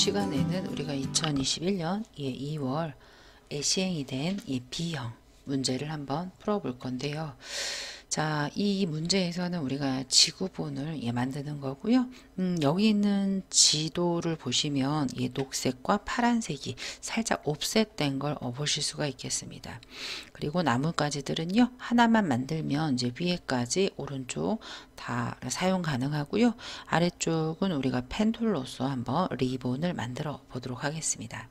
시간에는 우리가 2021년 2월 시행이 된 이 B형 문제를 한번 풀어볼 건데요. 자, 이 문제에서는 우리가 지구본을 만드는 거고요. 여기 있는 지도를 보시면 이 녹색과 파란색이 살짝 옵셋된 걸 보실 수가 있겠습니다. 그리고 나뭇가지들은요, 하나만 만들면 이제 위에까지 오른쪽 다 사용 가능하고요. 아래쪽은 우리가 펜툴로서 한번 리본을 만들어 보도록 하겠습니다.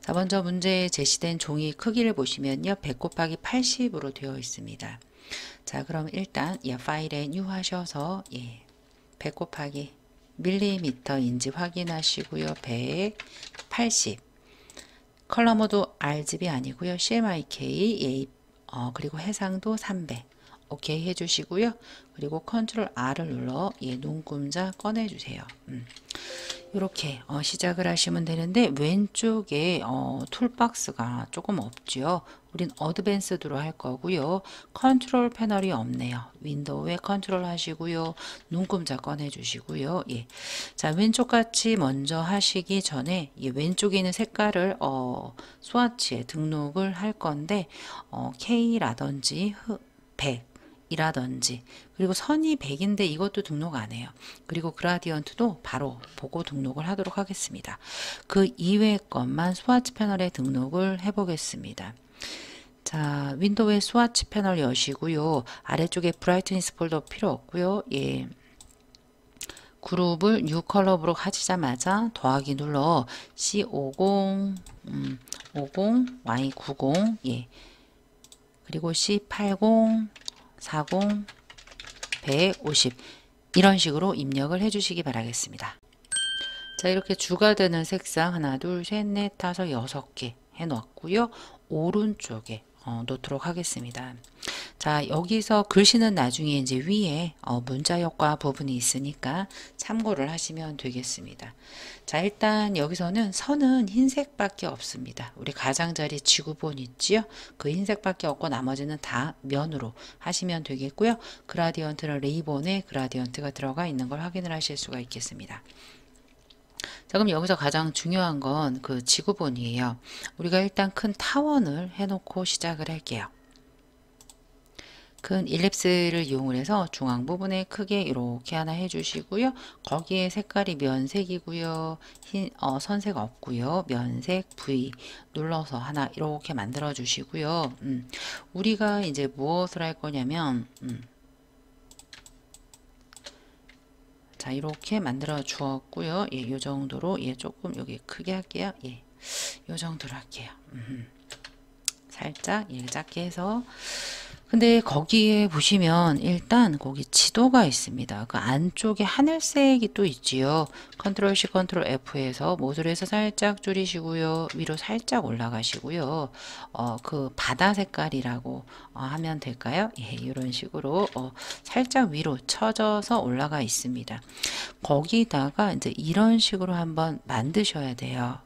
자, 먼저 문제에 제시된 종이 크기를 보시면요, 100 곱하기 80으로 되어 있습니다. 자, 그럼 일단 이 파일에 new 하셔서 100 곱하기 밀리미터인지 확인하시고요. 180 컬러 모드 RGB 아니고요. CMYK 그리고 해상도 300 오케이 해주시고요. 그리고 컨트롤 R을 눌러 눈금자 꺼내주세요. 이렇게 시작을 하시면 되는데 왼쪽에 툴박스가 조금 없죠. 우린 어드밴스드로 할 거고요. 컨트롤 패널이 없네요. 윈도우에 컨트롤 하시고요. 눈금자 꺼내 주시고요. 자, 왼쪽 같이 먼저 하시기 전에 왼쪽에 있는 색깔을 스와치에 등록을 할 건데 K라든지 100 이라든지, 그리고 선이 100인데 이것도 등록 안 해요. 그리고 그라디언트도 바로 보고 등록을 하도록 하겠습니다. 그 이외의 것만 스와치 패널에 등록을 해 보겠습니다. 자, 윈도우의 스와치 패널 여시고요. 아래쪽에 브라이트니스 폴더 필요 없고요. 그룹을 뉴 컬러로 하시자마자 더하기 눌러 C50 50 Y90 그리고 C80 40 150 이런 식으로 입력을 해 주시기 바라겠습니다. 자, 이렇게 주가 되는 색상 하나 둘 셋 넷 다섯 6개 해 놓았고요. 오른쪽에 놓도록 하겠습니다. 자, 여기서 글씨는 나중에 이제 위에 문자 효과 부분이 있으니까 참고를 하시면 되겠습니다. 자, 일단 여기서는 선은 흰색밖에 없습니다. 우리 가장자리 지구본 있지요? 그 흰색밖에 없고 나머지는 다 면으로 하시면 되겠고요. 그라디언트는 레이본에 그라디언트가 들어가 있는 걸 확인을 하실 수가 있겠습니다. 자, 그럼 여기서 가장 중요한 건 그 지구본이에요. 우리가 일단 큰 타원을 해놓고 시작을 할게요. 큰 일립스를 이용을 해서 중앙 부분에 크게 이렇게 하나 해주시고요. 거기에 색깔이 면색이고요. 선색 없고요. 면색 V 눌러서 하나 이렇게 만들어 주시고요. 우리가 이제 무엇을 할 거냐면 자, 이렇게 만들어 주었고요. 이 정도로 조금 여기 크게 할게요. 이 정도로 할게요. 살짝 작게 해서. 근데 거기에 보시면 일단 거기 지도가 있습니다. 그 안쪽에 하늘색이 또 있지요. 컨트롤 C 컨트롤 F에서 모듈에서 살짝 줄이시고요. 위로 살짝 올라가시고요. 그 바다 색깔이라고 하면 될까요? 이런 식으로 살짝 위로 쳐져서 올라가 있습니다. 거기다가 이제 이런 식으로 한번 만드셔야 돼요.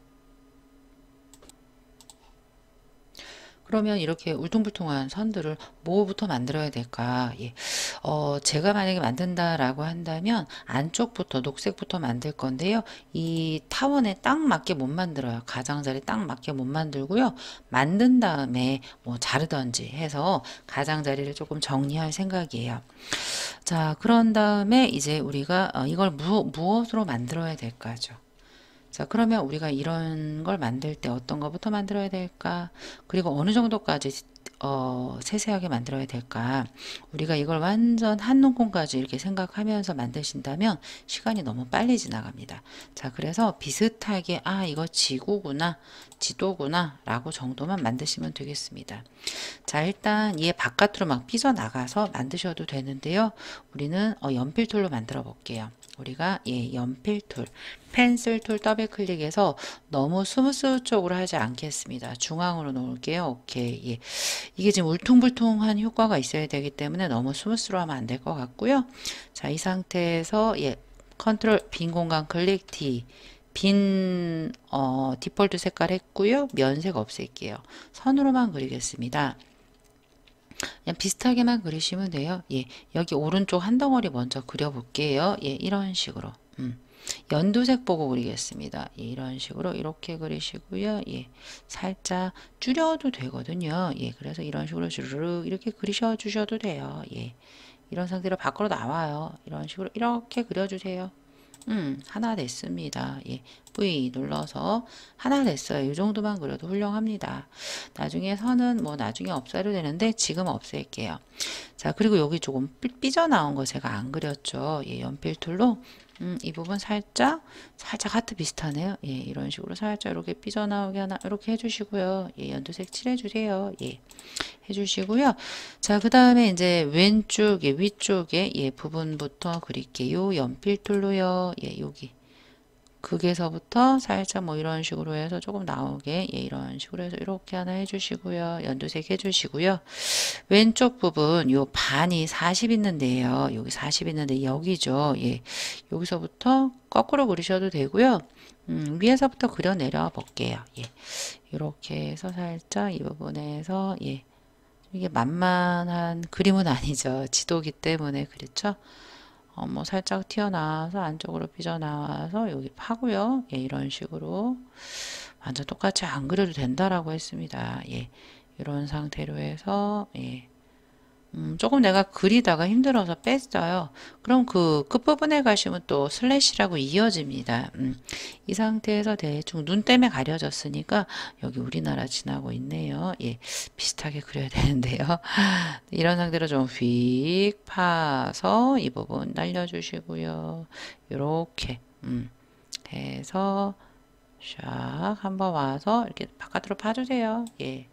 그러면 이렇게 울퉁불퉁한 선들을 뭐부터 만들어야 될까? 제가 만약에 만든다라고 한다면 안쪽부터 녹색부터 만들 건데요. 이 타원에 딱 맞게 못 만들어요. 가장자리 딱 맞게 못 만들고요. 만든 다음에 뭐 자르던지 해서 가장자리를 조금 정리할 생각이에요. 자, 그런 다음에 이제 우리가 이걸 무엇으로 만들어야 될까죠? 자, 그러면 우리가 이런 걸 만들 때 어떤 것부터 만들어야 될까? 그리고 어느 정도까지 세세하게 만들어야 될까? 우리가 이걸 완전 한눈콩까지 이렇게 생각하면서 만드신다면 시간이 너무 빨리 지나갑니다. 자, 그래서 비슷하게 이거 지구구나, 지도구나 라고 정도만 만드시면 되겠습니다. 자, 일단 얘 바깥으로 막 삐져나가서 만드셔도 되는데요. 우리는 연필 툴로 만들어 볼게요. 우리가 연필 툴, 펜슬 툴 더블 클릭해서 너무 스무스 쪽으로 하지 않겠습니다. 중앙으로 놓을게요. 오케이. 이게 지금 울퉁불퉁한 효과가 있어야 되기 때문에 너무 스무스로 하면 안 될 것 같고요. 자, 이 상태에서 컨트롤 빈 공간 클릭 D 빈 디폴트 색깔 했고요. 면색 없앨게요. 선으로만 그리겠습니다. 그냥 비슷하게만 그리시면 돼요. 여기 오른쪽 한 덩어리 먼저 그려볼게요. 이런 식으로. 연두색 보고 그리겠습니다. 예, 이런 식으로 이렇게 그리시고요. 예, 살짝 줄여도 되거든요. 예, 그래서 이런 식으로 주르륵 이렇게 그리셔 주셔도 돼요. 예, 이런 상태로 밖으로 나와요. 이런 식으로 이렇게 그려주세요. 하나 됐습니다. 예, V 눌러서 하나 됐어요. 이 정도만 그려도 훌륭합니다. 나중에 선은 뭐 나중에 없애도 되는데 지금 없앨게요. 자, 그리고 여기 조금 삐져나온 거 제가 안 그렸죠. 예, 연필 툴로 이 부분 살짝 하트 비슷하네요. 예, 이런 식으로 살짝 이렇게 삐져나오게 하나 이렇게 해주시고요. 예, 연두색 칠해주세요. 예, 해주시고요. 자, 그 다음에 이제 왼쪽에 위쪽에 예, 부분부터 그릴게요. 연필 툴로요. 예, 여기 극에서부터 살짝 뭐 이런 식으로 해서 조금 나오게 예, 이런 식으로 해서 이렇게 하나 해주시고요. 연두색 해주시고요. 왼쪽 부분 요 반이 40 있는데요. 여기 40 있는데 여기죠. 예, 여기서부터 거꾸로 그리셔도 되고요. 위에서부터 그려 내려 볼게요. 예, 이렇게 해서 살짝 이 부분에서 예, 이게 만만한 그림은 아니죠. 지도기 때문에 그렇죠. 뭐 살짝 튀어나와서 안쪽으로 삐져나와서 여기 파고요. 예, 이런 식으로 완전 똑같이 안 그려도 된다라고 했습니다. 예, 이런 상태로 해서 예, 조금 내가 그리다가 힘들어서 뺐어요. 그럼 그 끝부분에 가시면 또 슬래시라고 이어집니다. 이 상태에서 대충 눈 때문에 가려졌으니까 여기 우리나라 지나고 있네요. 예, 비슷하게 그려야 되는데요. 이런 상태로 좀 휙 파서 이 부분 날려주시고요. 요렇게 해서 샥 한번 와서 이렇게 바깥으로 파주세요. 예.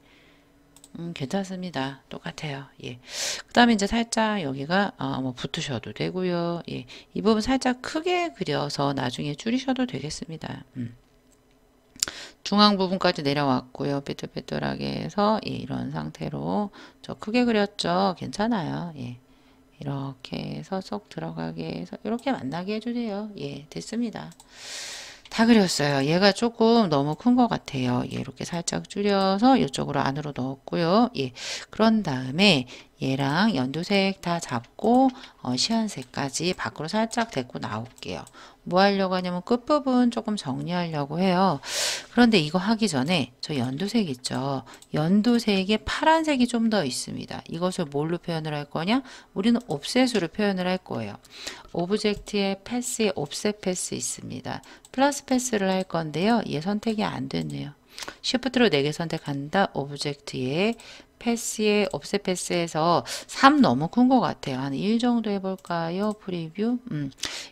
괜찮습니다. 똑같아요. 예. 그 다음에 이제 살짝 여기가, 뭐 붙으셔도 되고요. 예. 이 부분 살짝 크게 그려서 나중에 줄이셔도 되겠습니다. 중앙 부분까지 내려왔고요. 삐뚤삐뚤하게 해서, 예, 이런 상태로. 저 크게 그렸죠? 괜찮아요. 예. 이렇게 해서 쏙 들어가게 해서, 이렇게 만나게 해주세요. 예, 됐습니다. 다 그렸어요. 얘가 조금 너무 큰 것 같아요. 예, 이렇게 살짝 줄여서 이쪽으로 안으로 넣었고요. 예, 그런 다음에 얘랑 연두색 다 잡고 시안색까지 밖으로 살짝 데리고 나올게요. 뭐 하려고 하냐면 끝부분 조금 정리하려고 해요. 그런데 이거 하기 전에 저 연두색 있죠. 연두색에 파란색이 좀 더 있습니다. 이것을 뭘로 표현을 할 거냐? 우리는 옵셋으로 표현을 할 거예요. 오브젝트의 패스에 옵셋 패스 있습니다. 플러스 패스를 할 건데요. 얘 선택이 안 됐네요. Shift로 4개 선택한다. 오브젝트의 패스에 옵셋 패스에서 3 너무 큰 것 같아요. 한 1 정도 해볼까요? 프리뷰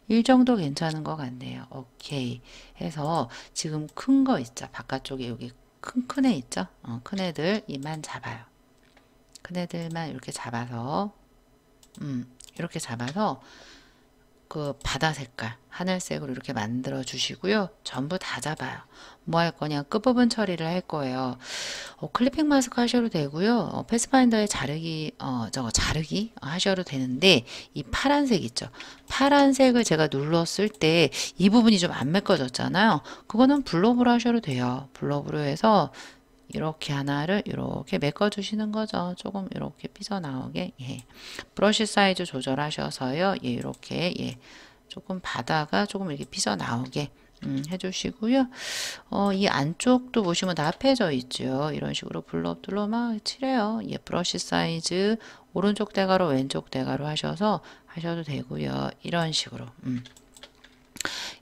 1 정도 괜찮은 것 같네요. 오케이 해서 지금 큰 거 있죠. 바깥쪽에 여기 큰 애 있죠. 큰 애들 이만 잡아요. 큰 애들만 이렇게 잡아서 이렇게 잡아서 그 바다 색깔 하늘색으로 이렇게 만들어 주시고요. 전부 다 잡아요. 뭐 할 거냐? 끝부분 처리를 할 거예요. 클리핑 마스크 하셔도 되고요. 패스파인더에 자르기 자르기 하셔도 되는데 이 파란색 있죠. 파란색을 제가 눌렀을 때 이 부분이 좀 안 메꿔졌잖아요. 그거는 블럽으로 하셔도 돼요. 블럽으로 해서 이렇게 하나를 이렇게 메꿔 주시는 거죠. 조금 이렇게 삐져나오게. 예. 브러쉬 사이즈 조절하셔서요. 예, 이렇게 예. 조금 바다가 조금 이렇게 삐져나오게 해주시고요. 이 안쪽도 보시면 납해져 있죠. 이런 식으로 블럽들로 막 칠해요. 예, 브러쉬 사이즈 오른쪽 대가로 왼쪽 대가로 하셔서 하셔도 되고요. 이런 식으로.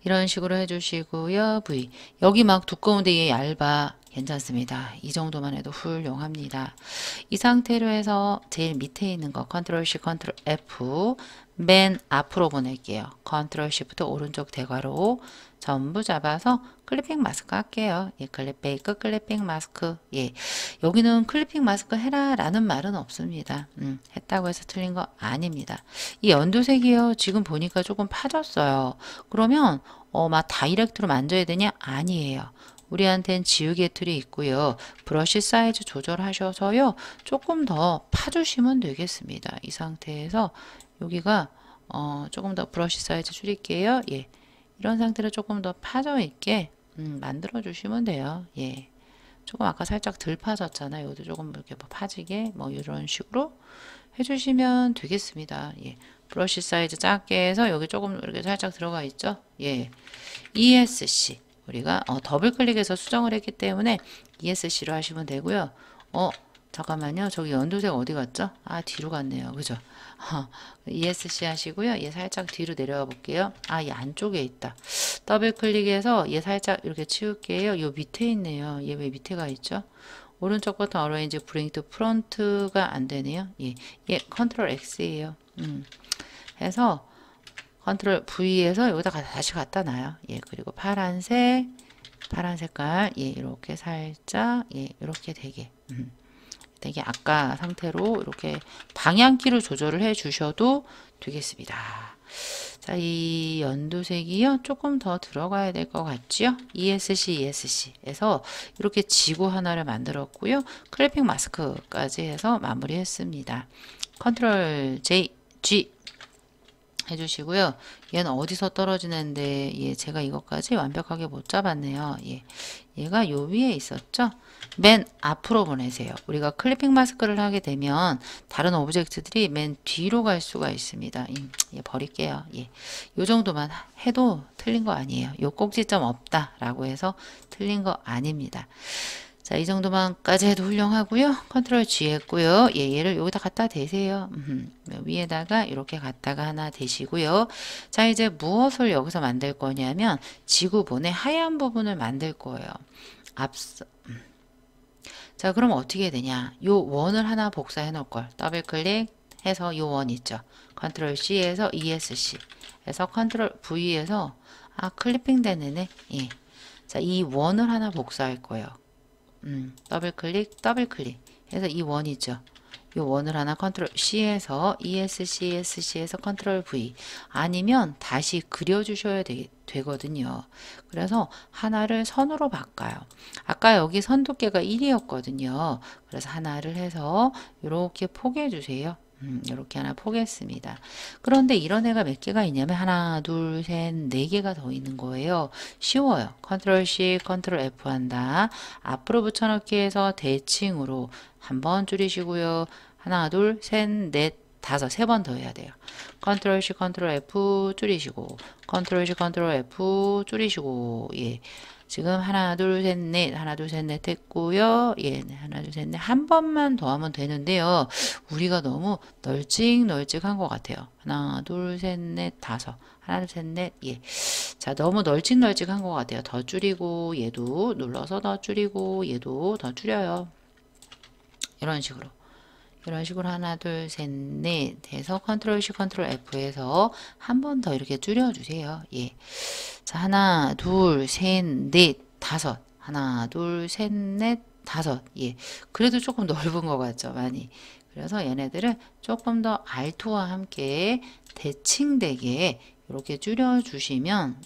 이런 식으로 해주시고요. V. 여기 막 두꺼운데 얘 얇아. 괜찮습니다. 이 정도만 해도 훌륭합니다. 이 상태로 해서 제일 밑에 있는 거 컨트롤 C, 컨트롤 F 맨 앞으로 보낼게요. 컨트롤 Shift 오른쪽 대괄호 전부 잡아서 클리핑 마스크 할게요. 예, 클립페이크 클리핑 마스크. 예, 여기는 클리핑 마스크 해라 라는 말은 없습니다. 했다고 해서 틀린 거 아닙니다. 이 연두색이요. 지금 보니까 조금 파졌어요. 그러면 막 다이렉트로 만져야 되냐? 아니에요. 우리한텐 지우개 툴이 있고요. 브러쉬 사이즈 조절하셔서요. 조금 더 파주시면 되겠습니다. 이 상태에서 여기가 조금 더 브러쉬 사이즈 줄일게요. 예. 이런 상태로 조금 더 파져 있게 만들어 주시면 돼요. 예. 조금 아까 살짝 덜 파졌잖아요. 여기도 조금 이렇게 뭐 파지게 뭐 이런 식으로 해주시면 되겠습니다. 예. 브러쉬 사이즈 작게 해서 여기 조금 이렇게 살짝 들어가 있죠. 예. ESC 우리가 더블 클릭해서 수정을 했기 때문에 ESC로 하시면 되고요. 잠깐만요. 저기 연두색 어디 갔죠? 아, 뒤로 갔네요. 그죠? ESC 하시고요. 얘 살짝 뒤로 내려와 볼게요. 아, 얘 안쪽에 있다. 더블 클릭해서 얘 살짝 이렇게 치울게요. 요 밑에 있네요. 얘 왜 밑에 가 있죠? 오른쪽 버튼 어레인지 브링 투 프론트가 안 되네요. 얘 컨트롤 X예요. 해서 컨트롤 V에서 여기다 다시 갖다 놔요. 예, 그리고 파란 색깔, 예, 이렇게 살짝, 예, 이렇게 되게 아까 상태로 이렇게 방향키로 조절을 해 주셔도 되겠습니다. 자, 이 연두색이요. 조금 더 들어가야 될 것 같지요? ESC에서 이렇게 지구 하나를 만들었고요. 클래핑 마스크까지 해서 마무리했습니다. 컨트롤 J, G 해주시고요. 얘는 어디서 떨어지는데 제가 이것까지 완벽하게 못 잡았네요. 얘가 요 위에 있었죠. 맨 앞으로 보내세요. 우리가 클리핑 마스크를 하게 되면 다른 오브젝트들이 맨 뒤로 갈 수가 있습니다. 얘 버릴게요. 요 정도만 해도 틀린 거 아니에요. 요 꼭지점 없다 라고 해서 틀린 거 아닙니다. 자, 이 정도만까지 해도 훌륭하고요. 컨트롤 G 했고요. 얘를 여기다 갖다 대세요. 위에다가 이렇게 갖다가 하나 대시고요. 자, 이제 무엇을 여기서 만들 거냐면 지구본의 하얀 부분을 만들 거예요. 자, 그럼 어떻게 해야 되냐? 요 원을 하나 복사해 놓을 걸. 더블 클릭 해서 요 원 있죠. 컨트롤 C에서 ESC 해서 컨트롤 V에서 클리핑 되네. 예. 자, 이 원을 하나 복사할 거예요. 더블 클릭 해서 이 원이죠. 이 원을 하나 컨트롤 C에서 ESC에서 컨트롤 V 아니면 다시 그려주셔야 되거든요. 그래서 하나를 선으로 바꿔요. 아까 여기 선 두께가 1이었거든요. 그래서 하나를 해서 이렇게 포개해 주세요. 이렇게 하나 포개했습니다. 그런데 이런 애가 몇 개가 있냐면 하나, 둘, 셋, 네 개가 더 있는 거예요. 쉬워요. 컨트롤 C, 컨트롤 F 한다. 앞으로 붙여넣기 해서 대칭으로 한번 줄이시고요. 하나, 둘, 셋, 넷, 다섯, 세 번 더 해야 돼요. 컨트롤 C, 컨트롤 F 줄이시고 컨트롤 C, 컨트롤 F 줄이시고 지금 하나 둘 셋 넷 했고요. 하나 둘 셋 넷 한 번만 더 하면 되는데요. 우리가 너무 널찍널찍한 것 같아요. 하나 둘 셋 넷 다섯 하나 둘 셋 넷 자, 너무 널찍널찍한 것 같아요. 더 줄이고 얘도 눌러서 더 줄이고 얘도 더 줄여요. 이런 식으로 하나 둘 셋 넷 해서 컨트롤 C 컨트롤 F에서 한 번 더 이렇게 줄여주세요. 자, 하나 둘 셋 넷 다섯 하나 둘 셋 넷 다섯 그래도 조금 넓은 것 같죠, 많이. 그래서 얘네들을 조금 더 알토와 함께 대칭되게 이렇게 줄여주시면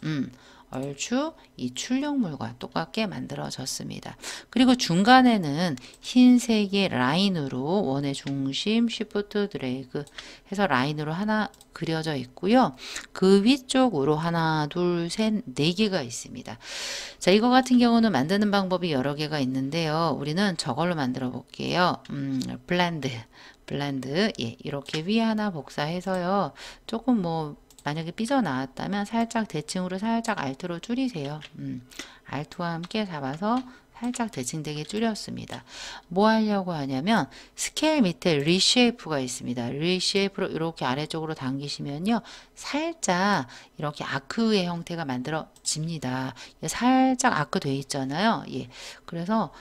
얼추 이 출력물과 똑같게 만들어졌습니다. 그리고 중간에는 흰색의 라인으로 원의 중심 쉬프트 드래그 해서 라인으로 하나 그려져 있고요. 그 위쪽으로 하나, 둘, 셋, 네 개가 있습니다. 자, 이거 같은 경우는 만드는 방법이 여러 개가 있는데요. 우리는 저걸로 만들어 볼게요. 블렌드 이렇게 위에 하나 복사해서요. 조금 만약에 삐져나왔다면 살짝 대칭으로 살짝 알트로 줄이세요. 알트와 함께 잡아서 살짝 대칭되게 줄였습니다. 뭐 하려고 하냐면 스케일 밑에 리쉐이프가 있습니다. 리쉐이프로 이렇게 아래쪽으로 당기시면요. 살짝 이렇게 아크의 형태가 만들어집니다. 살짝 아크 돼 있잖아요. 그래서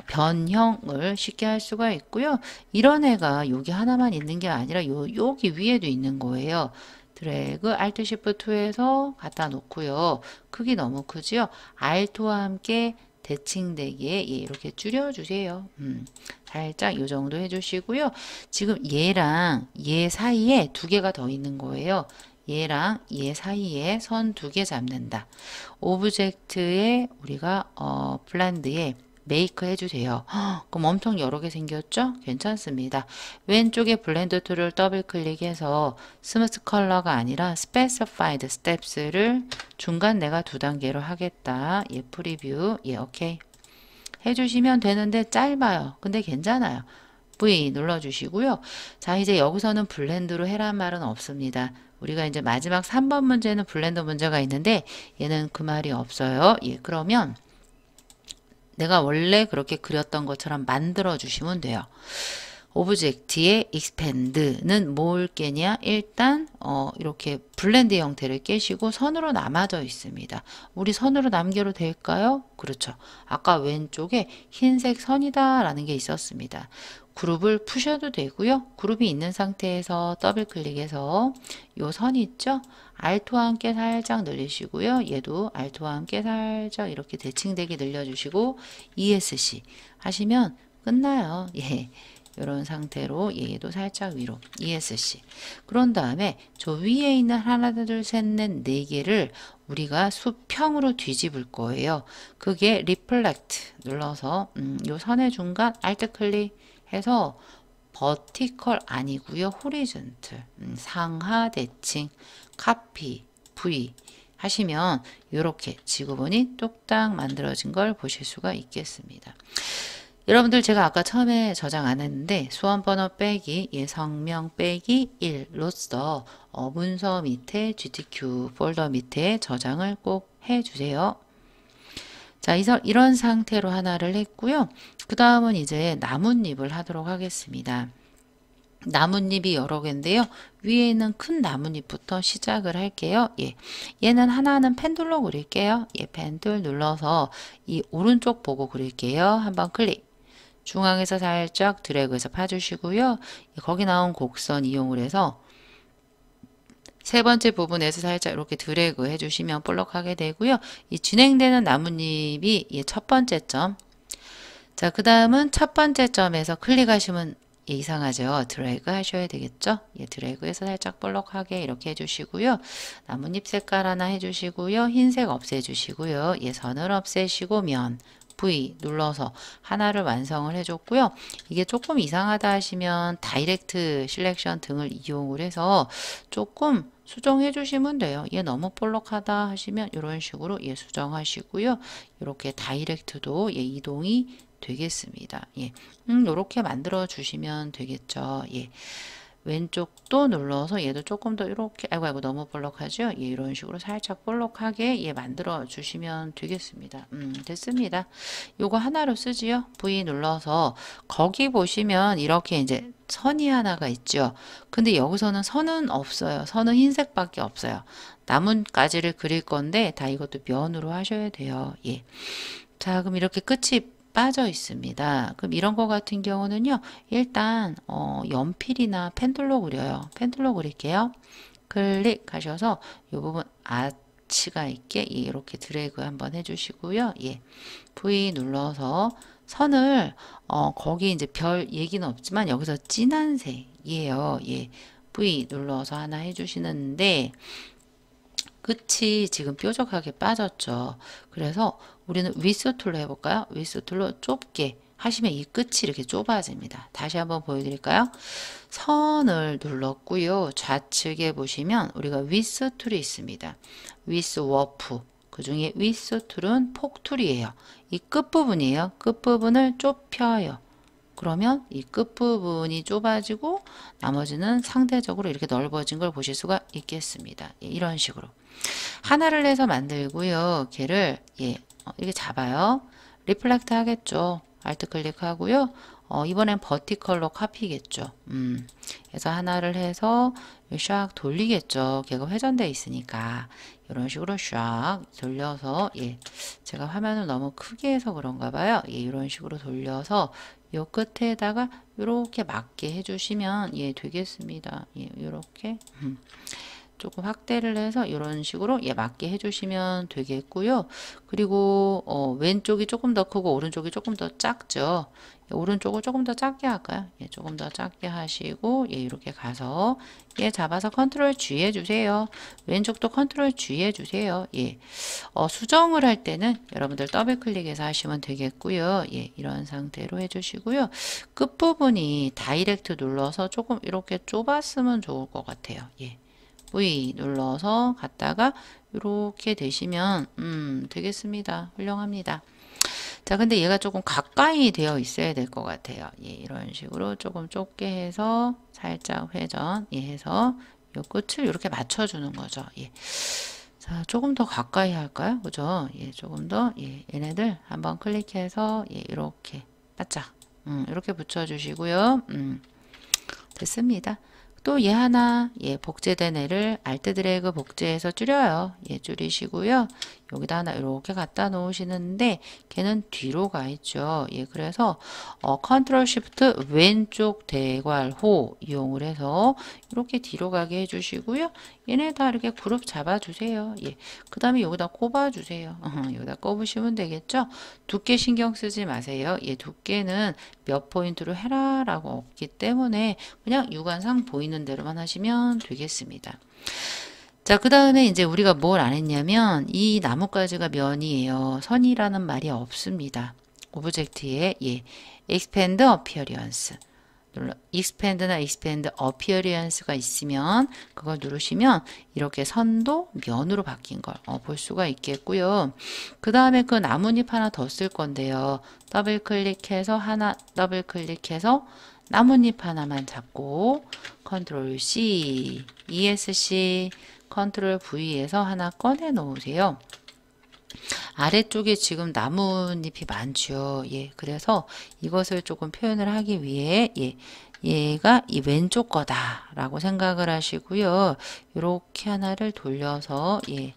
변형을 쉽게 할 수가 있고요. 이런 애가 여기 하나만 있는 게 아니라 여기 위에도 있는 거예요. 드래그 Alt Shift 2에서 갖다 놓고요. 크기 너무 크지요? Alt와 함께 대칭되게 이렇게 줄여주세요. 살짝 이 정도 해주시고요. 지금 얘랑 얘 사이에 두 개가 더 있는 거예요. 얘랑 얘 사이에 선 두 개 잡는다. 오브젝트에 우리가 블렌드에 메이크 해주세요. 그럼 엄청 여러 개 생겼죠? 괜찮습니다. 왼쪽에 블렌드 툴을 더블 클릭해서 스무스 컬러가 아니라 specified steps를 중간 내가 두 단계로 하겠다. 프리뷰 오케이 해주시면 되는데 짧아요. 근데 괜찮아요. V 눌러주시고요. 자, 이제 여기서는 블렌드로 해란 말은 없습니다. 우리가 이제 마지막 3번 문제는 블렌드 문제가 있는데 얘는 그 말이 없어요. 예, 그러면 내가 원래 그렇게 그렸던 것처럼 만들어 주시면 돼요. 오브젝트의 expand는 뭘 깨냐? 일단 이렇게 블렌드 형태를 깨시고 선으로 남아져 있습니다. 우리 선으로 남겨도 될까요? 그렇죠. 아까 왼쪽에 흰색 선이다 라는 게 있었습니다. 그룹을 푸셔도 되고요. 그룹이 있는 상태에서 더블 클릭해서 요 선 있죠? Alt와 함께 살짝 늘리시고요. 얘도 Alt와 함께 살짝 이렇게 대칭되게 늘려주시고 ESC 하시면 끝나요. 예. 이런 상태로 얘도 살짝 위로 ESC. 그런 다음에 저 위에 있는 하나 둘 셋 넷 네 개를 우리가 수평으로 뒤집을 거예요. 그게 Reflect 눌러서 요 선의 중간 Alt 클릭해서 버티컬 아니고요. 호리존털 상하 대칭 카피 V 하시면 이렇게 지구본이 뚝딱 만들어진 걸 보실 수가 있겠습니다. 여러분들 제가 아까 처음에 저장 안 했는데 수험번호 빼기 성명 빼기 1로써 문서 밑에 GTQ 폴더 밑에 저장을 꼭 해주세요. 자, 이런 상태로 하나를 했고요. 그 다음은 이제 나뭇잎을 하도록 하겠습니다. 나뭇잎이 여러 개인데요. 위에 있는 큰 나뭇잎부터 시작을 할게요. 예. 얘는 하나는 펜들로 그릴게요. 예, 펜들 눌러서 이 오른쪽 보고 그릴게요. 한번 클릭. 중앙에서 살짝 드래그해서 파주시고요. 거기 나온 곡선 이용을 해서 세 번째 부분에서 살짝 이렇게 드래그 해주시면 볼록하게 되고요. 이 진행되는 나뭇잎이 첫 번째 점. 자, 그 다음은 첫 번째 점에서 클릭하시면 이상하죠. 드래그 하셔야 되겠죠. 예, 드래그해서 살짝 볼록하게 이렇게 해주시고요. 나뭇잎 색깔 하나 해주시고요. 흰색 없애주시고요. 예, 선을 없애시고 면. V 눌러서 하나를 완성을 해줬고요. 이게 조금 이상하다 하시면 다이렉트 실렉션 등을 이용을 해서 조금 수정해 주시면 돼요. 얘 너무 볼록하다 하시면 이런 식으로 얘 수정하시고요. 이렇게 다이렉트도 얘 이동이 되겠습니다. 예, 이렇게 만들어 주시면 되겠죠. 예. 왼쪽도 눌러서 얘도 조금 더 이렇게 아이고 너무 볼록하죠. 예, 이런 식으로 살짝 볼록하게 만들어 주시면 되겠습니다. 됐습니다. 요거 하나로 쓰지요. V 눌러서 거기 보시면 이렇게 이제 선이 하나가 있죠. 근데 여기서는 선은 없어요. 선은 흰색밖에 없어요. 나뭇가지를 그릴 건데 다 이것도 면으로 하셔야 돼요. 예. 자, 그럼 이렇게 끝이 빠져 있습니다. 그럼 이런 거 같은 경우는요. 일단 연필이나 펜들로 그려요. 펜들로 그릴게요. 클릭하셔서 이 부분 아치가 있게 이렇게 드래그 한번 해주시고요. 예, V 눌러서 선을 거기 이제 별 얘기는 없지만 여기서 진한 색이에요. 예, V 눌러서 하나 해주시는데 끝이 지금 뾰족하게 빠졌죠. 그래서 우리는 위스 툴로 해볼까요? 위스 툴로 좁게 하시면 이 끝이 이렇게 좁아집니다. 다시 한번 보여드릴까요? 선을 눌렀고요. 좌측에 보시면 우리가 위스 툴이 있습니다. 위스 워프. 그 중에 위스 툴은 폭툴이에요. 이 끝부분이에요. 끝부분을 좁혀요. 그러면 이 끝부분이 좁아지고 나머지는 상대적으로 이렇게 넓어진 걸 보실 수가 있겠습니다. 예, 이런 식으로. 하나를 해서 만들고요. 걔를 이렇게 잡아요. 리플렉트 하겠죠. 알트 클릭하고요. 이번엔 버티컬로 카피겠죠. 그래서 하나를 해서 샥 돌리겠죠. 걔가 회전되어 있으니까 이런 식으로 샥 돌려서 제가 화면을 너무 크게 해서 그런가 봐요. 이런 식으로 돌려서 요 끝에다가 이렇게 맞게 해주시면 되겠습니다. 이렇게 조금 확대를 해서 이런 식으로 맞게 해주시면 되겠고요. 그리고 왼쪽이 조금 더 크고 오른쪽이 조금 더 작죠. 오른쪽을 조금 더 작게 할까요? 조금 더 작게 하시고 이렇게 가서 잡아서 컨트롤 G 해주세요. 왼쪽도 컨트롤 G 해주세요. 수정을 할 때는 여러분들 더블 클릭해서 하시면 되겠고요. 이런 상태로 해주시고요. 끝부분이 다이렉트 눌러서 조금 이렇게 좁았으면 좋을 것 같아요. V 눌러서 갔다가 이렇게 되시면 되겠습니다. 훌륭합니다. 자, 근데 얘가 조금 가까이 되어 있어야 될 것 같아요. 예, 이런 식으로 조금 좁게 해서 살짝 회전, 예, 해서 요 끝을 이렇게 맞춰주는 거죠. 예. 자, 조금 더 가까이 할까요? 그죠? 예, 조금 더, 예, 얘네들 한번 클릭해서, 예, 이렇게, 바짝, 이렇게 붙여주시고요. 됐습니다. 또 얘 하나, 예, 복제된 애를 알트 드래그 복제해서 줄여요. 예, 줄이시고요. 여기다 하나 이렇게 갖다 놓으시는데 걔는 뒤로 가 있죠. 예, 그래서 컨트롤 시프트 왼쪽 대괄호 이용을 해서 이렇게 뒤로 가게 해주시고요. 얘네 다 이렇게 그룹 잡아주세요. 예, 그 다음에 여기다 꼽아주세요. 여기다 꼽으시면 되겠죠. 두께 신경 쓰지 마세요. 예, 두께는 몇 포인트로 해라라고 없기 때문에 그냥 육안상 보이는 대로만 하시면 되겠습니다. 자, 그 다음에 이제 우리가 뭘 안 했냐면 이 나뭇가지가 면이에요. 선이라는 말이 없습니다. 오브젝트에 예, expand appearance expand나 expand appearance가 있으면 그걸 누르시면 이렇게 선도 면으로 바뀐 걸 볼 수가 있겠고요. 그 다음에 그 나뭇잎 하나 더 쓸 건데요. 더블 클릭해서 하나 더블 클릭해서 나뭇잎 하나만 잡고 컨트롤 C, ESC, 컨트롤 V에서 하나 꺼내 놓으세요. 아래쪽에 지금 나뭇잎이 많죠. 예, 그래서 이것을 조금 표현을 하기 위해 예, 얘가 이 왼쪽 거다라고 생각을 하시고요. 이렇게 하나를 돌려서 예,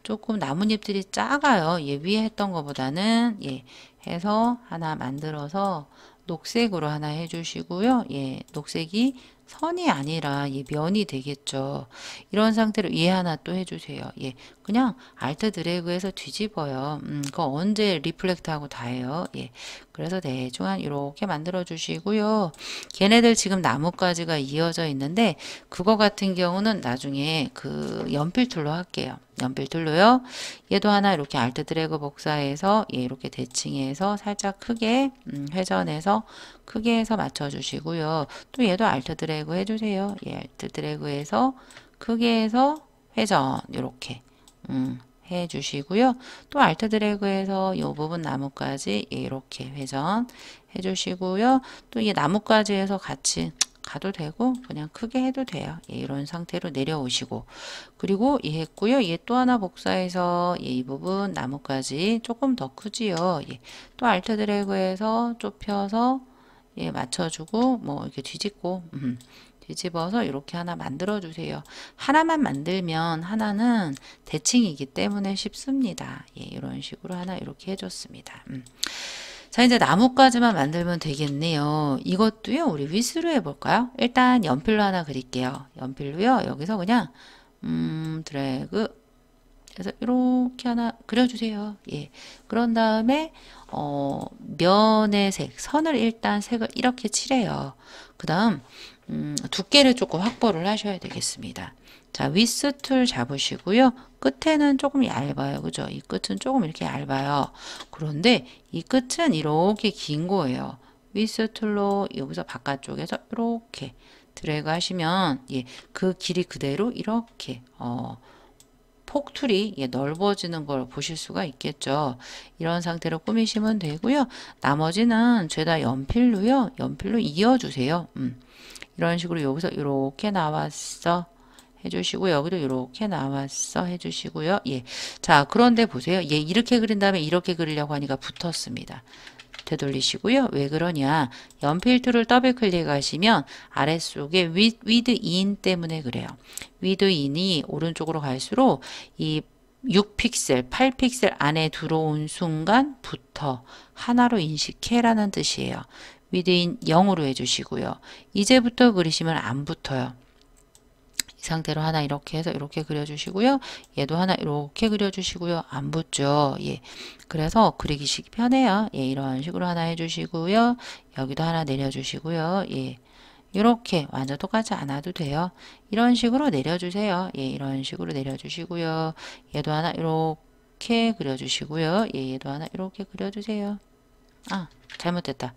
조금 나뭇잎들이 작아요. 예, 위에 했던 것보다는 예, 해서 하나 만들어서 녹색으로 하나 해주시고요. 예, 녹색이 선이 아니라 예, 면이 되겠죠. 이런 상태로 얘 하나 또 해주세요. 예, 그냥 알트 드래그해서 뒤집어요. 그거 언제 리플렉트하고 다 해요. 예, 그래서 대충 한 이렇게 만들어 주시고요. 걔네들 지금 나뭇가지가 이어져 있는데 그거 같은 경우는 나중에 그 연필 툴로 할게요. 연필 툴로요. 얘도 하나 이렇게 알트 드래그 복사해서 얘 이렇게 대칭해서 살짝 크게 회전해서 크게 해서 맞춰 주시고요. 또 얘도 알트 드래그 해주세요. 얘 알트 드래그해서 크게 해서 회전 이렇게 해 주시고요. 또 알트 드래그해서 이 부분 나뭇가지 이렇게 회전 해 주시고요. 또 이 나뭇가지에서 같이 가도 되고 그냥 크게 해도 돼요. 예, 이런 상태로 내려오시고 그리고 이 했고요. 얘 또 하나 복사해서 이 부분 나뭇가지 조금 더 크지요. 예, 또 알트 드래그해서 좁혀서 예, 맞춰주고 뭐 이렇게 뒤집고 뒤집어서 이렇게 하나 만들어 주세요. 하나만 만들면 하나는 대칭이기 때문에 쉽습니다. 예, 이런 식으로 하나 이렇게 해줬습니다. 자, 이제 나뭇가지만 만들면 되겠네요. 이것도요, 우리 윗으로 해볼까요? 일단 연필로 하나 그릴게요. 연필로요, 여기서 그냥, 드래그, 해서 이렇게 하나 그려주세요. 예. 그런 다음에, 면의 색, 선을 일단 색을 이렇게 칠해요. 그 다음, 두께를 조금 확보를 하셔야 되겠습니다. 자, 위스 툴 잡으시고요. 끝에는 조금 얇아요. 그죠? 이 끝은 조금 이렇게 얇아요. 그런데 이 끝은 이렇게 긴 거예요. 위스 툴로 여기서 바깥쪽에서 이렇게 드래그 하시면 예, 그 길이 그대로 이렇게 폭툴이 예, 넓어지는 걸 보실 수가 있겠죠. 이런 상태로 꾸미시면 되고요. 나머지는 죄다 연필로요. 연필로 이어주세요. 이런 식으로 여기서 이렇게 나왔어. 해주시고 여기도 이렇게 나왔어 해주시고요. 예. 자, 그런데 보세요. 얘 이렇게 그린 다음에 이렇게 그리려고 하니까 붙었습니다. 되돌리시고요. 왜 그러냐? 연필 툴을 더블 클릭하시면 아래쪽에 with in 때문에 그래요. with in이 오른쪽으로 갈수록 이 6픽셀, 8픽셀 안에 들어온 순간부터 하나로 인식해라는 뜻이에요. with in 0으로 해주시고요. 이제부터 그리시면 안 붙어요. 이 상태로 하나 이렇게 해서 이렇게 그려주시고요. 얘도 하나 이렇게 그려주시고요. 안 붙죠. 예. 그래서 그리기 편해요. 예, 이런 식으로 하나 해주시고요. 여기도 하나 내려주시고요. 예. 이렇게 완전 똑같지 않아도 돼요. 이런 식으로 내려주세요. 예, 이런 식으로 내려주시고요. 얘도 하나 이렇게 그려주시고요. 예, 얘도 하나 이렇게 그려주세요. 아, 잘못됐다.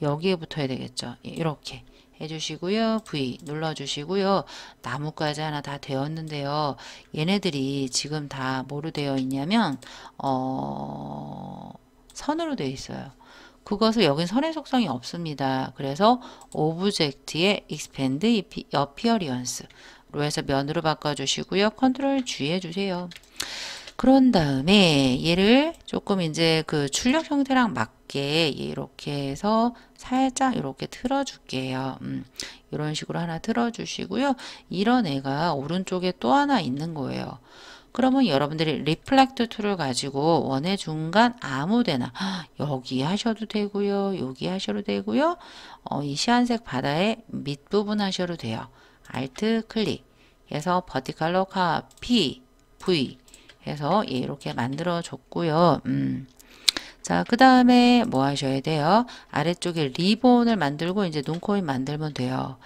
여기에 붙어야 되겠죠. 예, 이렇게. 해주시고요. V 눌러주시고요. 나뭇가지 하나 다 되었는데요. 얘네들이 지금 다 뭐로 되어 있냐면 선으로 되어 있어요. 그것을 여긴 선의 속성이 없습니다. 그래서 오브젝트의 expand appearance로 해서 면으로 바꿔주시고요. 컨트롤 G 해주세요. 그런 다음에 얘를 조금 이제 그 출력 형태랑 맞게 이렇게 해서 살짝 이렇게 틀어줄게요. 이런 식으로 하나 틀어주시고요. 이런 애가 오른쪽에 또 하나 있는 거예요. 그러면 여러분들이 리플렉트 툴을 가지고 원의 중간 아무데나 여기 하셔도 되고요. 여기 하셔도 되고요. 이 시안색 바다의 밑부분 하셔도 돼요. Alt 클릭 해서 버티컬로 카피 V 해서 이렇게 만들어 줬고요. 자, 그 다음에 뭐 하셔야 돼요? 아래쪽에 리본을 만들고 이제 눈코입 만들면 돼요.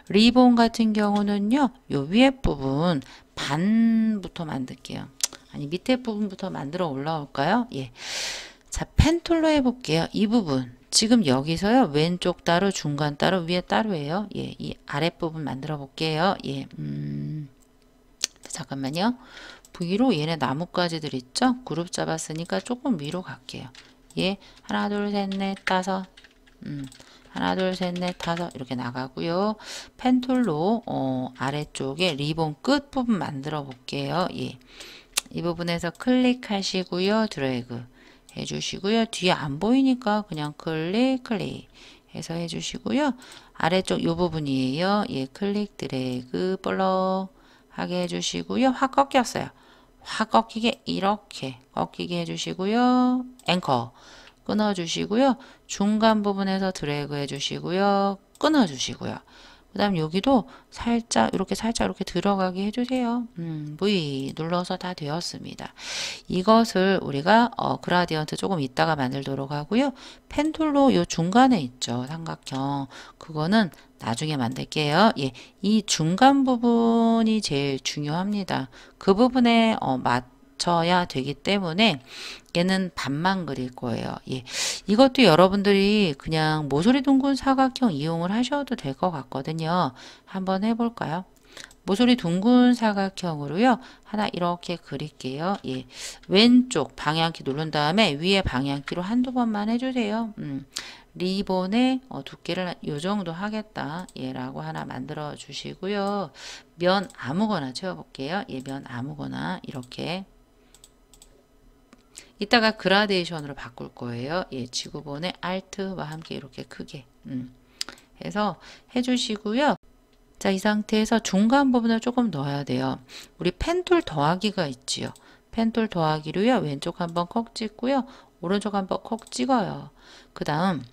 리본 같은 경우는요, 요 위에 부분 반부터 만들게요. 아니, 밑에 부분부터 만들어 올라올까요? 예. 자, 펜 툴로 해볼게요. 이 부분. 지금 여기서요, 왼쪽 따로, 중간 따로, 위에 따로예요. 예, 이 아랫부분 만들어 볼게요. 예, 잠깐만요. V로 얘네 나뭇가지들 있죠? 그룹 잡았으니까 조금 위로 갈게요. 예, 하나, 둘, 셋, 넷, 다섯. 하나, 둘, 셋, 넷, 다섯 이렇게 나가고요. 펜툴로 아래쪽에 리본 끝 부분 만들어 볼게요. 예, 이 부분에서 클릭하시고요. 드래그 해주시고요. 뒤에 안 보이니까 그냥 클릭 해서 해주시고요. 아래쪽 이 부분이에요. 예, 클릭 드래그 볼록 하게 해주시고요. 확 꺾였어요. 확 꺾이게 이렇게 꺾이게 해주시고요. 앵커 끊어주시고요. 중간 부분에서 드래그 해주시고요. 끊어주시고요. 그 다음 여기도 살짝 이렇게 들어가게 해주세요. V 눌러서 다 되었습니다. 이것을 우리가 그라디언트 조금 이따가 만들도록 하고요. 펜툴로 요 중간에 있죠. 삼각형. 그거는 나중에 만들게요. 예, 이 중간 부분이 제일 중요합니다. 그 부분에 맞춰야 되기 때문에 얘는 반만 그릴 거예요. 예, 이것도 여러분들이 그냥 모서리 둥근 사각형 이용을 하셔도 될 것 같거든요. 한번 해볼까요? 모서리 둥근 사각형으로요. 하나 이렇게 그릴게요. 예, 왼쪽 방향키 누른 다음에 위에 방향키로 한두 번만 해주세요. 리본의 두께를 이 정도 하겠다. 얘라고 하나 만들어 주시고요. 면 아무거나 채워볼게요. 예, 면 아무거나 이렇게. 이따가 그라데이션으로 바꿀 거예요. 예, 지구본의 Alt와 함께 이렇게 크게 해서 해주시고요. 자, 이 상태에서 중간 부분을 조금 넣어야 돼요. 우리 펜툴 더하기가 있지요. 펜툴 더하기로요. 왼쪽 한번 콕 찍고요. 오른쪽 한번 콕 찍어요. 그 다음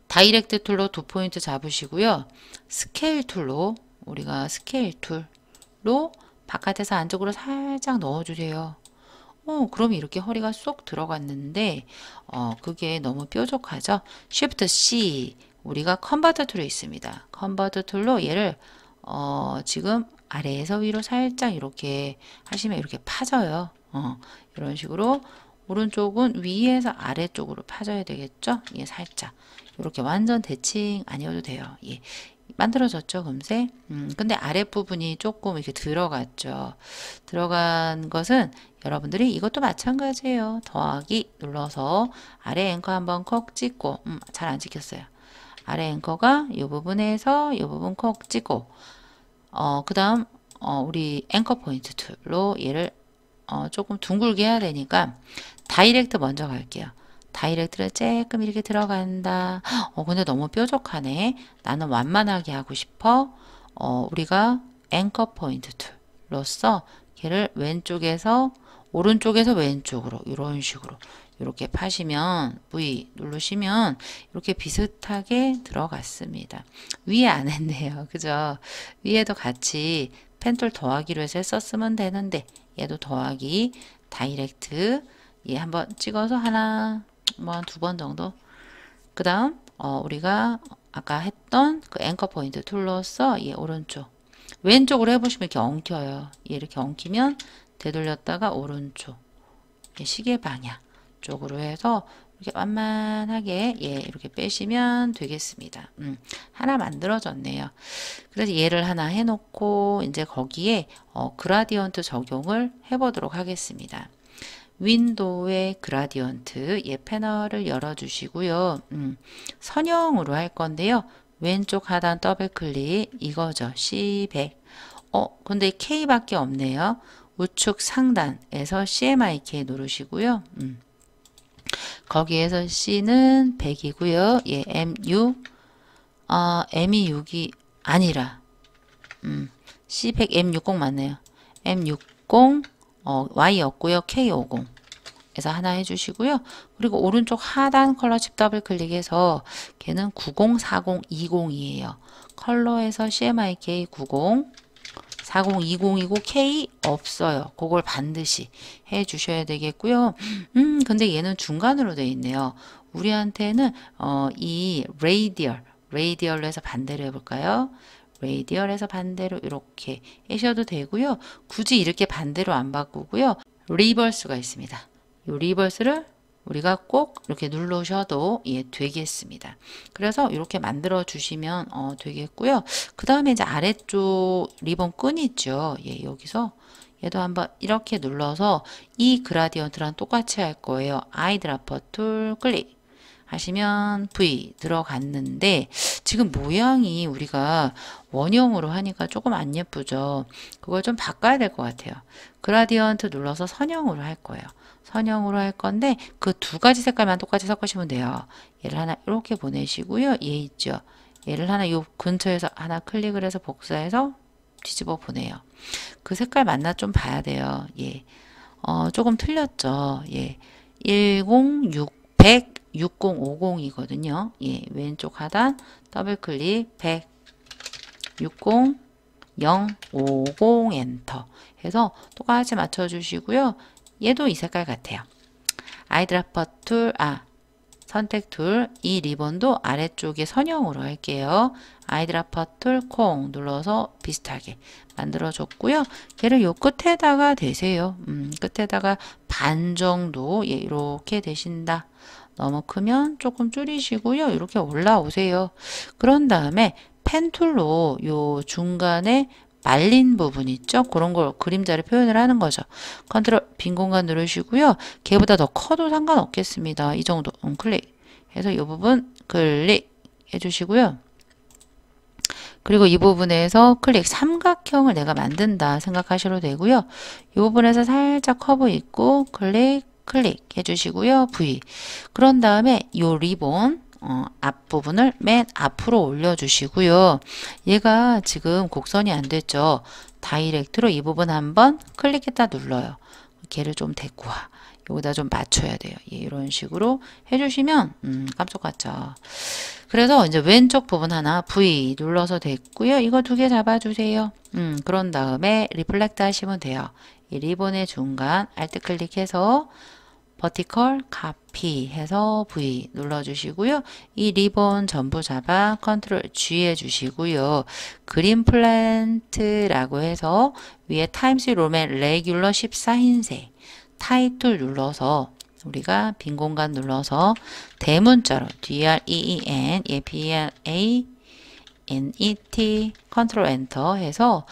다이렉트 툴로 두 포인트 잡으시고요. 스케일 툴로 우리가 스케일 툴로 바깥에서 안쪽으로 살짝 넣어주세요. 그럼 이렇게 허리가 쏙 들어갔는데 그게 너무 뾰족하죠. Shift C 우리가 컨버터 툴에 있습니다. 컨버터 툴로 얘를 지금 아래에서 위로 살짝 이렇게 하시면 이렇게 파져요. 이런 식으로 오른쪽은 위에서 아래쪽으로 파져야 되겠죠. 예, 살짝 이렇게 완전 대칭 아니어도 돼요. 예, 만들어졌죠, 금세. 근데 아랫부분이 조금 이렇게 들어갔죠. 들어간 것은 여러분들이 이것도 마찬가지예요. 더하기 눌러서 아래 앵커 한번 콕 찍고, 잘 안 찍혔어요. 아래 앵커가 이 부분에서 이 부분 콕 찍고, 그 다음, 우리 앵커 포인트 툴로 얘를 조금 둥글게 해야 되니까 다이렉트 먼저 갈게요. 다이렉트를 조금 이렇게 들어간다. 근데 너무 뾰족하네. 나는 완만하게 하고 싶어. 우리가 앵커 포인트 툴로서 걔를 왼쪽에서 오른쪽에서 왼쪽으로 이런 식으로 이렇게 파시면 V 누르시면 이렇게 비슷하게 들어갔습니다. 위에 안 했네요. 그죠? 위에도 같이 펜툴 더하기로 해서 썼으면 되는데 얘도 더하기 다이렉트 얘 한번 찍어서 하나 뭐 한 두 번 정도. 그 다음 우리가 아까 했던 그 앵커 포인트 툴로서 얘 오른쪽 왼쪽으로 해보시면 이렇게 엉켜요. 얘 이렇게 엉키면 되돌렸다가 오른쪽 시계 방향 쪽으로 해서 이렇게 완만하게 예 이렇게 빼시면 되겠습니다. 하나 만들어졌네요. 그래서 얘를 하나 해놓고 이제 거기에 그라디언트 적용을 해보도록 하겠습니다. 윈도우의 그라디언트 패널을 열어주시고요. 선형으로 할 건데요. 왼쪽 하단 더블 클릭 이거죠. C100. 근데 K밖에 없네요. 우측 상단에서 CMYK 누르시고요. 거기에서 C는 100이고요. M6. M이 6이 아니라 C100 M60 맞네요. M60 Y였고요. K50 에서 하나 해주시고요. 그리고 오른쪽 하단 컬러 칩 더블 클릭해서 걔는 904020이에요. 컬러에서 CMYK 90 4020이고 K 없어요. 그걸 반드시 해 주셔야 되겠고요. 근데 얘는 중간으로 되어 있네요. 우리한테는 이 레이디얼로 해서 반대로 해볼까요? 레이디얼에서 반대로 이렇게 하셔도 되고요. 굳이 이렇게 반대로 안 바꾸고요. 리버스가 있습니다. 이 리버스를 우리가 꼭 이렇게 누르셔도 되겠습니다. 그래서 이렇게 만들어 주시면 되겠고요. 그 다음에 이제 아래쪽 리본 끈 있죠. 여기서 얘도 한번 이렇게 눌러서 이 그라디언트랑 똑같이 할 거예요. 아이드라퍼 툴 클릭 하시면 V 들어갔는데 지금 모양이 우리가 원형으로 하니까 조금 안 예쁘죠. 그걸 좀 바꿔야 될 것 같아요. 그라디언트 눌러서 선형으로 할 거예요. 선형으로 할 건데 그 두 가지 색깔만 똑같이 섞으시면 돼요. 얘를 하나 이렇게 보내시고요. 얘 있죠. 얘를 하나 요 근처에서 하나 클릭을 해서 복사해서 뒤집어 보내요. 그 색깔 맞나 좀 봐야 돼요. 조금 틀렸죠. 10, 6, 100, 6050이거든요. 왼쪽 하단 더블 클릭 100, 60, 0, 50 엔터 해서 똑같이 맞춰주시고요. 얘도 이 색깔 같아요. 아이드라퍼 툴, 선택 툴, 이 리본도 아래쪽에 선형으로 할게요. 아이드라퍼 툴 콩 눌러서 비슷하게 만들어줬고요. 얘를 요 끝에다가 대세요. 끝에다가 반 정도 이렇게 대신다. 너무 크면 조금 줄이시고요. 이렇게 올라오세요. 그런 다음에 펜 툴로 요 중간에 말린 부분 있죠? 그런 걸 그림자를 표현을 하는 거죠. 컨트롤 빈 공간 누르시고요. 걔보다 더 커도 상관없겠습니다. 이 정도 클릭 해서 이 부분 클릭 해주시고요. 그리고 이 부분에서 클릭 삼각형을 내가 만든다 생각하셔도 되고요. 이 부분에서 살짝 커브 있고 클릭 해주시고요. V. 그런 다음에 이 리본 앞부분을 맨 앞으로 올려주시고요. 얘가 지금 곡선이 안 됐죠. 다이렉트로 이 부분 한번 클릭했다 눌러요. 걔를 좀 데리고 와. 여기다 좀 맞춰야 돼요. 이런 식으로 해주시면 깜짝 같죠. 그래서 이제 왼쪽 부분 하나 V 눌러서 됐고요. 이거 두 개 잡아주세요. 그런 다음에 리플렉트 하시면 돼요. 이 리본의 중간 알트 클릭해서 버티컬 카피 해서 V 눌러주시고요. 이 리본 전부 잡아 컨트롤 G 해주시고요. 그린 플랜트라고 해서 위에 타임스 로맨 레귤러 14흰색 타이틀 눌러서 우리가 빈 공간 눌러서 대문자로 DREEN PLANET 컨트롤 엔터 해서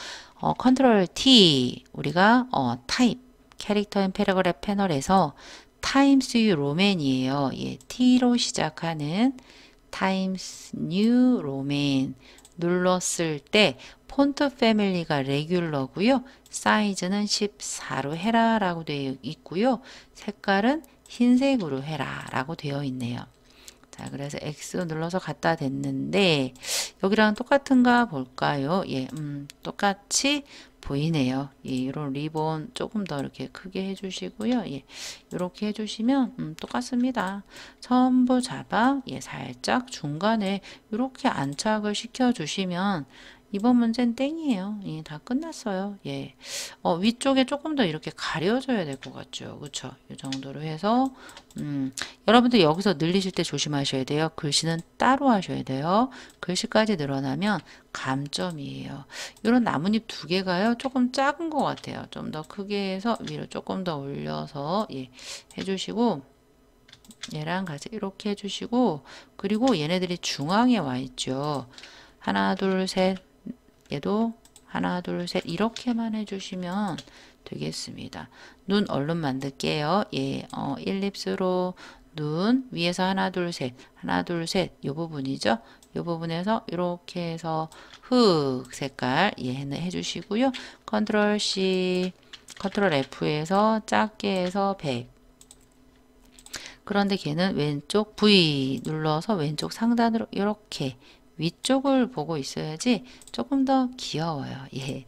컨트롤 T 우리가 타입 캐릭터 앤 패러그래프 패널에서 타임스 뉴 로맨이에요. T로 시작하는 타임스 뉴 로맨 눌렀을 때 폰트 패밀리가 레귤러고요. 사이즈는 14로 해라 라고 되어 있고요. 색깔은 흰색으로 해라 라고 되어 있네요. 자, 그래서 X 눌러서 갖다 댔는데 여기랑 똑같은가 볼까요? 똑같이 보이네요. 이런 리본 조금 더 이렇게 크게 해주시고요. 이렇게 해주시면 똑같습니다. 전부 잡아 살짝 중간에 이렇게 안착을 시켜주시면 이번 문제는 땡이에요. 다 끝났어요. 위쪽에 조금 더 이렇게 가려져야 될 것 같죠. 그쵸? 이 정도로 해서 여러분들 여기서 늘리실 때 조심하셔야 돼요. 글씨는 따로 하셔야 돼요. 글씨까지 늘어나면 감점이에요. 이런 나뭇잎 두 개가요. 조금 작은 것 같아요. 좀 더 크게 해서 위로 조금 더 올려서 해주시고 얘랑 같이 이렇게 해주시고 그리고 얘네들이 중앙에 와 있죠. 하나 둘 셋 얘도 하나 둘 셋 이렇게만 해주시면 되겠습니다. 눈 얼른 만들게요. 예, 일립스로 눈 위에서 하나 둘 셋 하나 둘 셋 요 부분이죠. 요 부분에서 이렇게 해서 흑 색깔 예 해주시고요. 컨트롤 C 컨트롤 F에서 작게 해서 100. 그런데 걔는 왼쪽 V 눌러서 왼쪽 상단으로 이렇게 위쪽을 보고 있어야지 조금 더 귀여워요. 예.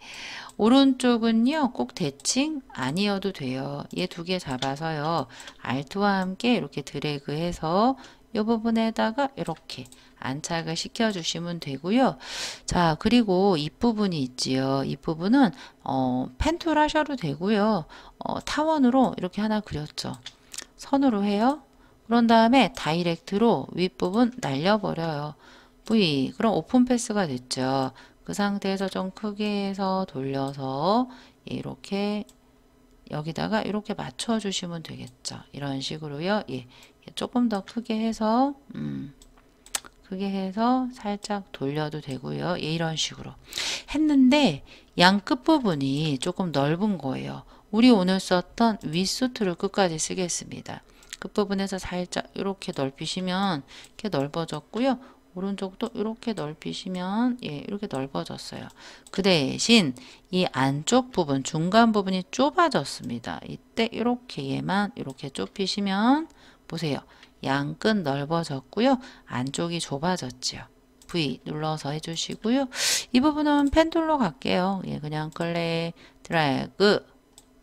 오른쪽은요, 꼭 대칭 아니어도 돼요. 얘 두 개 잡아서요, Alt와 함께 이렇게 드래그해서 이 부분에다가 이렇게 안착을 시켜주시면 되고요. 자, 그리고 윗부분이 있지요. 이 부분은 펜툴 하셔도 되고요. 타원으로 이렇게 하나 그렸죠. 선으로 해요. 그런 다음에 다이렉트로 윗부분 날려버려요. V. 그럼 오픈 패스가 됐죠. 그 상태에서 좀 크게 해서 돌려서 이렇게 여기다가 이렇게 맞춰 주시면 되겠죠. 이런 식으로요. 예. 조금 더 크게 해서 살짝 돌려도 되고요. 예, 이런 식으로 했는데 양 끝부분이 조금 넓은 거예요. 우리 오늘 썼던 윗수트를 끝까지 쓰겠습니다. 끝부분에서 살짝 이렇게 넓히시면 이렇게 넓어졌고요. 오른쪽도 이렇게 넓히시면 예, 이렇게 넓어졌어요. 그 대신 이 안쪽 부분, 중간 부분이 좁아졌습니다. 이때 이렇게 얘만 이렇게 좁히시면 보세요. 양 끝 넓어졌고요. 안쪽이 좁아졌지요. V 눌러서 해주시고요. 이 부분은 펜툴로 갈게요. 예, 그냥 클릭, 드래그,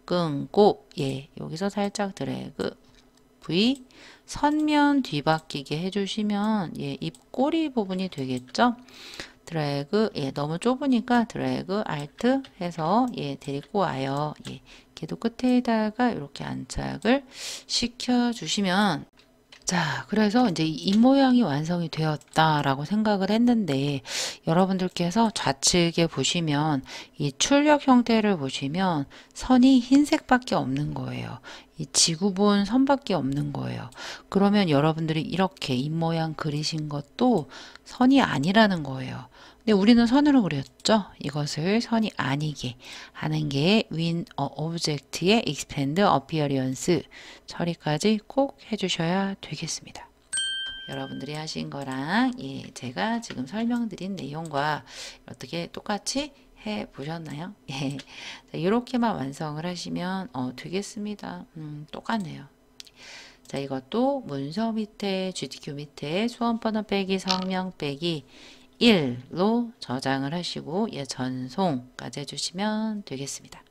끊고 예, 여기서 살짝 드래그, V 선면 뒤바뀌게 해주시면 예, 입꼬리 부분이 되겠죠. 드래그 예, 너무 좁으니까 드래그 알트 해서 예, 데리고 와요. 예, 걔도 끝에다가 이렇게 안착을 시켜 주시면 자, 그래서 이제 이 모양이 완성이 되었다라고 생각을 했는데 여러분들께서 좌측에 보시면 이 출력 형태를 보시면 선이 흰색밖에 없는 거예요. 이 지구본 선밖에 없는 거예요. 그러면 여러분들이 이렇게 입모양 그리신 것도 선이 아니라는 거예요. 근데 우리는 선으로 그렸죠. 이것을 선이 아니게 하는 게 win object의 expand appearance 처리까지 꼭 해주셔야 되겠습니다. 여러분들이 하신 거랑 예, 제가 지금 설명드린 내용과 어떻게 똑같이 해 보셨나요? 예. 자, 이렇게만 완성을 하시면 되겠습니다. 똑같네요. 자, 이것도 문서 밑에 GTQ 밑에 수험 번호 빼기 성명 빼기 1로 저장을 하시고 예, 전송까지 해주시면 되겠습니다.